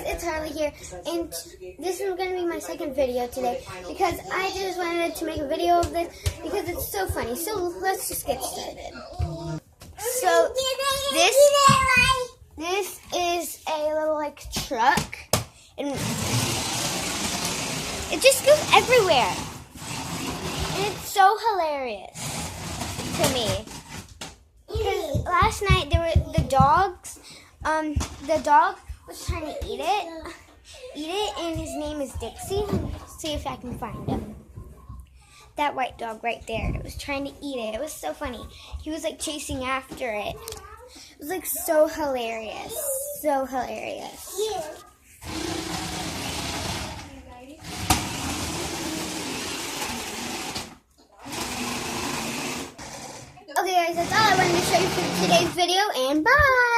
guys, it's Harlee here, and this is going to be my second video today because I just wanted to make a video of this because it's so funny. So let's just get started. So this is a little like truck, and it just goes everywhere, and it's so hilarious to me. Because last night there were the dogs. The dog was trying to eat it, and his name is Dixie. Let's see if I can find him. That white dog right there. It was trying to eat it. It was so funny. He was like chasing after it. It was like so hilarious. So hilarious. Okay guys, that's all I wanted to show you for today's video, and bye!